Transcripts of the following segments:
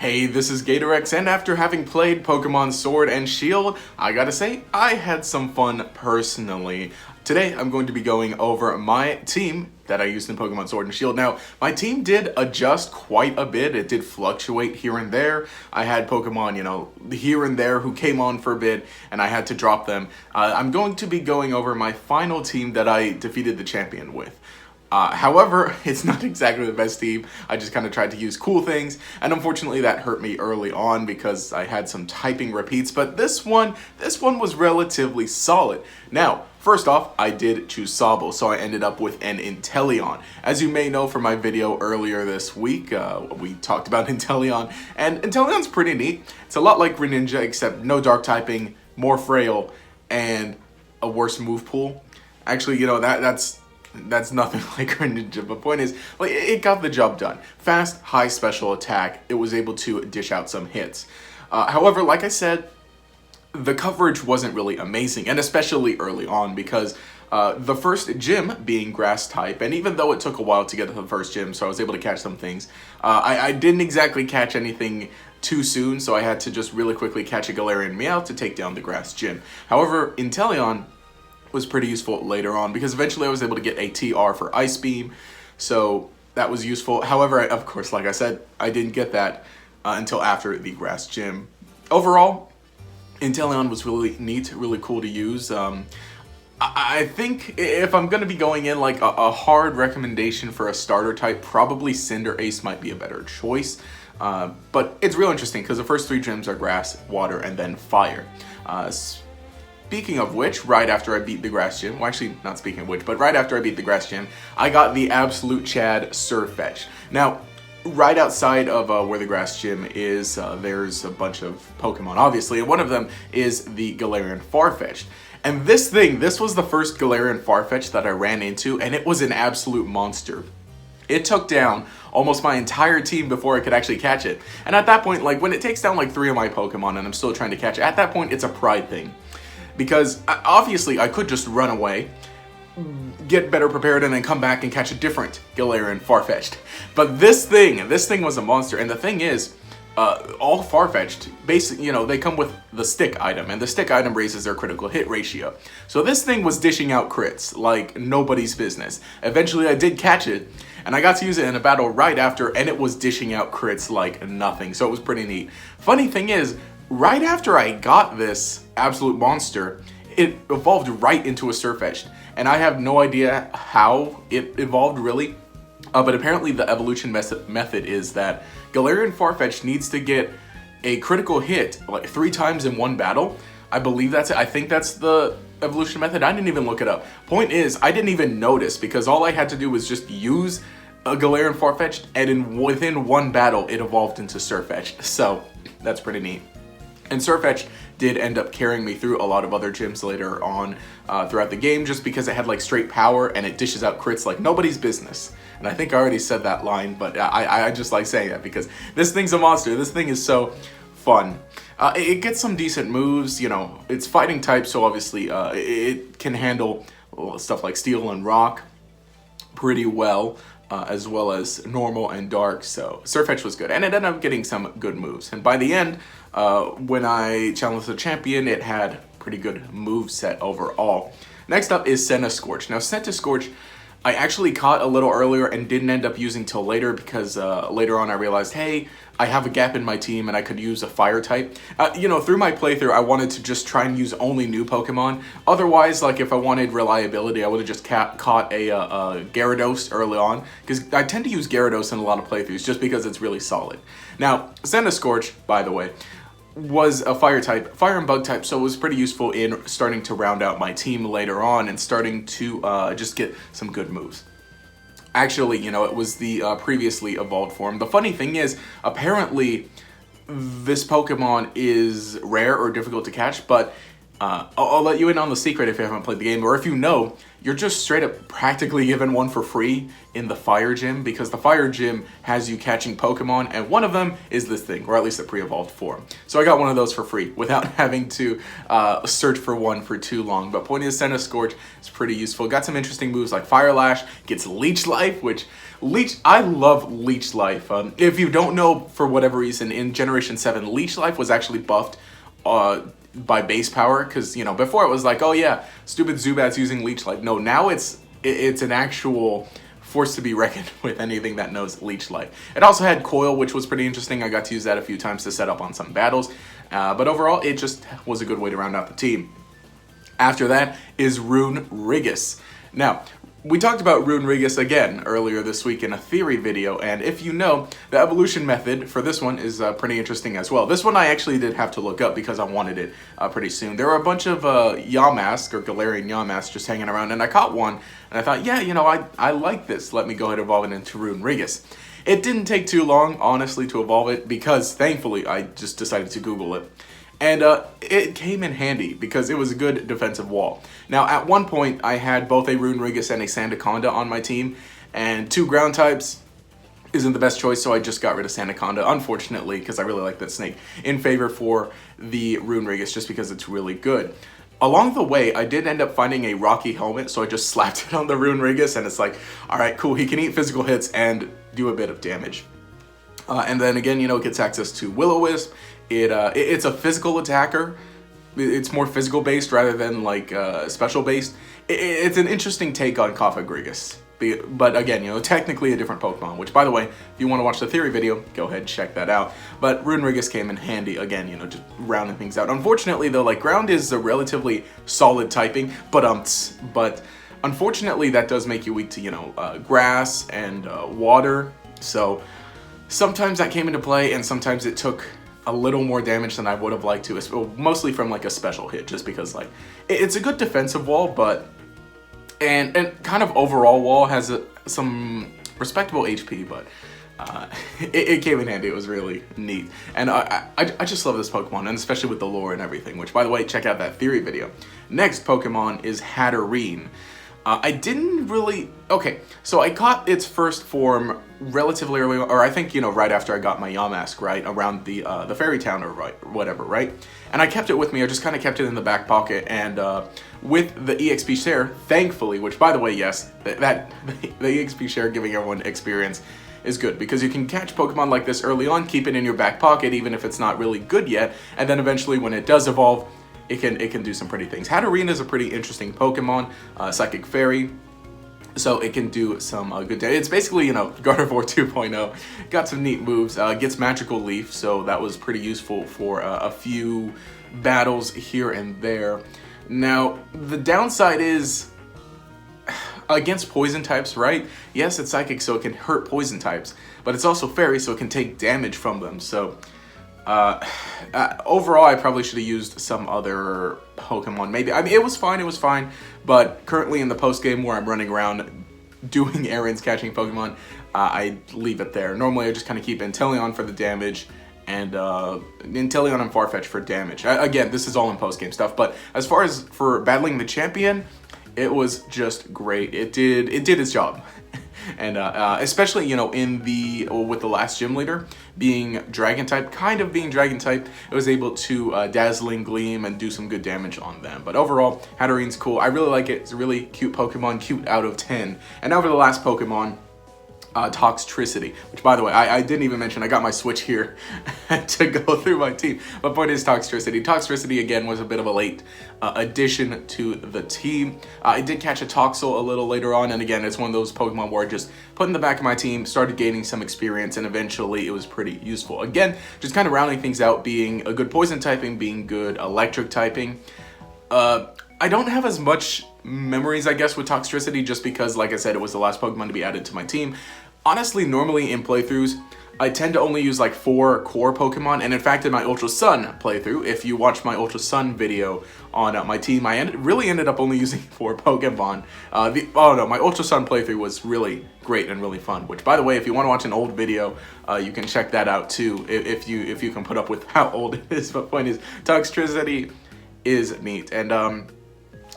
Hey, this is Gatorex, and after having played Pokemon Sword and Shield, I gotta say, I had some fun personally. Today, I'm going to be going over my team that I used in Pokemon Sword and Shield. Now, my team did adjust quite a bit. It did fluctuate here and there. I had Pokemon, here and there who came on for a bit, and I had to drop them. I'm going to be going over my final team that I defeated the champion with. However, it's not exactly the best team. I just kind of tried to use cool things, and unfortunately that hurt me early on because I had some typing repeats, but this one was relatively solid. Now, first off, I did choose Sobble, so I ended up with an Inteleon. As you may know from my video earlier this week, we talked about Inteleon, and Inteleon's pretty neat. It's a lot like Greninja, except no dark typing, more frail, and a worse move pool. Actually, that's nothing like Greninja, but point is, it got the job done. Fast, high special attack, it was able to dish out some hits. However, like I said, the coverage wasn't really amazing, and especially early on, because the first gym being grass type, and even though it took a while to get to the first gym, so I was able to catch some things, I didn't exactly catch anything too soon, so I had to just really quickly catch a Galarian Meowth to take down the grass gym. However, Inteleon was pretty useful later on because eventually I was able to get a TR for Ice Beam, so that was useful. However, of course, like I said, I didn't get that until after the grass gym. Overall, Inteleon was really neat, really cool to use. I think if I'm going to be going in like a hard recommendation for a starter type, probably Cinderace might be a better choice. But it's real interesting because the first three gyms are grass, water, and then fire. Speaking of which, right after I beat the grass gym, well actually not speaking of which, but right after I beat the grass gym, I got the Absolute Chad Sirfetch'd. Now, right outside of where the grass gym is, there's a bunch of Pokemon, obviously, and one of them is the Galarian Farfetch'd. And this was the first Galarian Farfetch'd that I ran into, and it was an absolute monster. It took down almost my entire team before I could actually catch it. And at that point, like when it takes down like 3 of my Pokemon and I'm still trying to catch it, at that point it's a pride thing. Because obviously I could just run away, get better prepared, and then come back and catch a different Galarian Farfetch'd. But this thing was a monster. And the thing is, all Farfetch'd, basically, they come with the stick item, and the stick item raises their critical hit ratio. So this thing was dishing out crits like nobody's business. Eventually I did catch it, and I got to use it in a battle right after, and it was dishing out crits like nothing. So it was pretty neat. Funny thing is, right after I got this absolute monster, it evolved right into a Sirfetch'd, and I have no idea how it evolved really, but apparently the evolution method is that Galarian Farfetch'd needs to get a critical hit like 3 times in one battle. I believe that's it. I think that's the evolution method. I didn't even look it up. Point is, I didn't even notice because all I had to do was just use a Galarian Farfetch'd, and within one battle it evolved into Sirfetch'd. So that's pretty neat. And Sirfetch'd did end up carrying me through a lot of other gyms later on throughout the game, just because it had like straight power and it dishes out crits like nobody's business. And I think I already said that line, but I just like saying that because this thing's a monster. This thing is so fun. It gets some decent moves, it's fighting type, so obviously it can handle stuff like Steel and Rock pretty well. As well as normal and dark, so Sirfetch'd was good, and it ended up getting some good moves. And by the end, when I challenged the champion, it had pretty good move set overall. Next up is Centiskorch. Now Centiskorch, I actually caught a little earlier and didn't end up using till later because later on I realized, hey, I have a gap in my team and I could use a fire type. Through my playthrough, I wanted to just try and use only new Pokemon. Otherwise, like if I wanted reliability, I would have just caught a Gyarados early on, because I tend to use Gyarados in a lot of playthroughs just because it's really solid. Now, Centiskorch, by the way, was a fire type, fire and bug type, so it was pretty useful in starting to round out my team later on and starting to just get some good moves. Actually, it was the previously evolved form. The funny thing is, apparently, this Pokemon is rare or difficult to catch, but I'll let you in on the secret if you haven't played the game, or if you know, you're just straight up practically given one for free in the Fire Gym, because the Fire Gym has you catching Pokemon, and one of them is this thing, or at least a pre-evolved form. So I got one of those for free without having to search for one for too long. But Poinsettia Scorch is pretty useful. Got some interesting moves like Fire Lash, gets Leech Life, which I love Leech Life. If you don't know, for whatever reason, in Generation 7, Leech Life was actually buffed by base power, because, you know, before it was like, oh yeah, stupid Zubat's using Leech Life. No, now it's an actual force to be reckoned with, anything that knows Leech Life. It also had Coil, which was pretty interesting. I got to use that a few times to set up on some battles, but overall it just was a good way to round out the team. After that is Runerigus. Now, we talked about Runerigus again earlier this week in a theory video, and if you know, the evolution method for this one is pretty interesting as well. This one I actually did have to look up because I wanted it pretty soon. There were a bunch of Yamask or Galarian Yamask just hanging around, and I caught one, and I thought, yeah, you know, I like this. Let me go ahead and evolve it into Runerigus. It didn't take too long, honestly, to evolve it, because thankfully I just decided to Google it. And it came in handy because it was a good defensive wall. Now, at one point, I had both a Runerigus and a Sandaconda on my team, and 2 ground types isn't the best choice, so I just got rid of Sandaconda, unfortunately, because I really like that snake, in favor for the Runerigus, just because it's really good. Along the way, I did end up finding a Rocky Helmet, so I just slapped it on the Runerigus, and it's like, alright, cool, he can eat physical hits and do a bit of damage. And then again, you know, it gets access to Will-O-Wisp. It's a physical attacker. It's more physical based rather than like special based. It's an interesting take on Cofagrigus. But again, you know, technically a different Pokemon, which, by the way, if you want to watch the theory video, go ahead and check that out. But Runerigus came in handy, again, you know, just rounding things out. Unfortunately, though, like, Ground is a relatively solid typing, but unfortunately that does make you weak to, you know, grass and water. So sometimes that came into play, and sometimes it took a little more damage than I would have liked to, mostly from like a special hit, just because like it's a good defensive wall, but and kind of overall wall has some respectable HP, but it came in handy. It was really neat, and I just love this Pokemon, and especially with the lore and everything, which, by the way, check out that theory video. Next Pokemon is Hatterene. I didn't really... Okay, so I caught its first form relatively early, or I think, you know, right after I got my Yamask, right? Around the Fairy Town or whatever, right? And I kept it with me. I just kind of kept it in the back pocket, and with the EXP share, thankfully, which, by the way, yes, the EXP share giving everyone experience is good, because you can catch Pokemon like this early on, keep it in your back pocket, even if it's not really good yet, and then eventually when it does evolve, it can do some pretty things. Hatterene is a pretty interesting Pokemon, Psychic Fairy, so it can do some good damage. It's basically, you know, Gardevoir 2.0. Got some neat moves. Gets Magical Leaf, so that was pretty useful for a few battles here and there. Now, the downside is against poison types, right? Yes, it's Psychic, so it can hurt poison types, but it's also Fairy, so it can take damage from them, so... overall, I probably should have used some other Pokemon. Maybe, I mean, it was fine, but currently in the post game where I'm running around doing errands, catching Pokemon, I leave it there. Normally, I just kind of keep Inteleon for the damage and Inteleon and Farfetch for damage. Again, this is all in post game stuff, but as far as for battling the champion, it was just great. It did its job. And especially, you know, with the last gym leader being Dragon type, it was able to Dazzling Gleam and do some good damage on them. But overall, Hatterene's cool. I really like it. It's a really cute Pokemon, cute out of 10. And now for the last Pokemon, Toxtricity, which, by the way, I didn't even mention. I got my Switch here to go through my team. But point is Toxtricity. Toxtricity, again, was a bit of a late addition to the team. I did catch a Toxel a little later on, and again, it's one of those Pokemon where I just put in the back of my team, started gaining some experience, and eventually it was pretty useful. Again, just kind of rounding things out, being a good Poison typing, being good Electric typing. I don't have as much memories, I guess, with Toxtricity, just because, like I said, it was the last Pokemon to be added to my team. Honestly, normally in playthroughs, I tend to only use like 4 core Pokemon, and in fact in my Ultra Sun playthrough, if you watch my Ultra Sun video on my team, I really ended up only using 4 Pokemon. My Ultra Sun playthrough was really great and really fun, which, by the way, if you want to watch an old video, you can check that out too, if you can put up with how old it is. But point is, Toxtricity is neat. And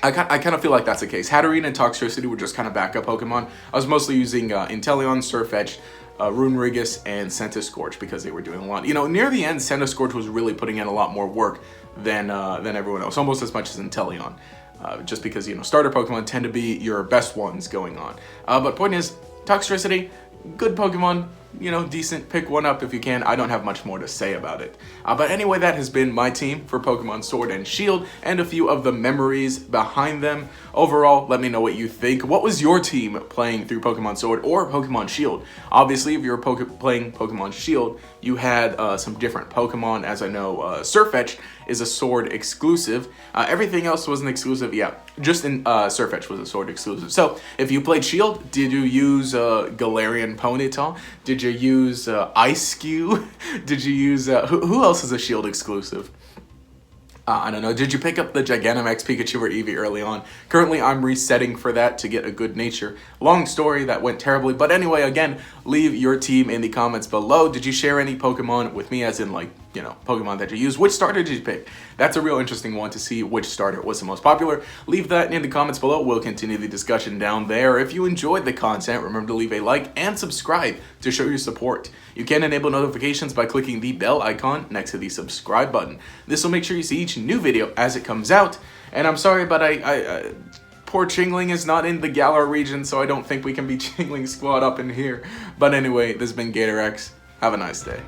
I kind of feel like that's the case. Hatterene and Toxtricity were just kind of backup Pokemon. I was mostly using Inteleon, Sirfetch'd, Runerigus, and Centiskorch because they were doing a lot. You know, near the end, Centiskorch was really putting in a lot more work than everyone else, almost as much as Inteleon. Just because, you know, starter Pokemon tend to be your best ones going on. But point is, Toxtricity, good Pokemon, you know, decent. Pick one up if you can. I don't have much more to say about it. But anyway, that has been my team for Pokemon Sword and Shield and a few of the memories behind them. Overall, let me know what you think. What was your team playing through Pokemon Sword or Pokemon Shield? Obviously, if you were playing Pokemon Shield, you had some different Pokemon. As I know, Sirfetch'd is a Sword exclusive. Everything else wasn't exclusive. Yeah, just in Sirfetch'd was a Sword exclusive. So, if you played Shield, did you use Galarian Ponyta? Did you use Ice-Skew? Did you use... who else is a Shield exclusive? I don't know. Did you pick up the Gigantamax Pikachu or Eevee early on? Currently, I'm resetting for that to get a good nature. Long story, that went terribly. But anyway, again, leave your team in the comments below. Did you share any Pokemon with me, as in, like, you know, Pokemon that you use? Which starter did you pick? That's a real interesting one to see which starter was the most popular. Leave that in the comments below. We'll continue the discussion down there. If you enjoyed the content, remember to leave a like and subscribe to show your support. You can enable notifications by clicking the bell icon next to the subscribe button. This will make sure you see each new video as it comes out. And I'm sorry, but poor Chingling is not in the Galar region, so I don't think we can be Chingling squad up in here. But anyway, this has been GatorX. Have a nice day.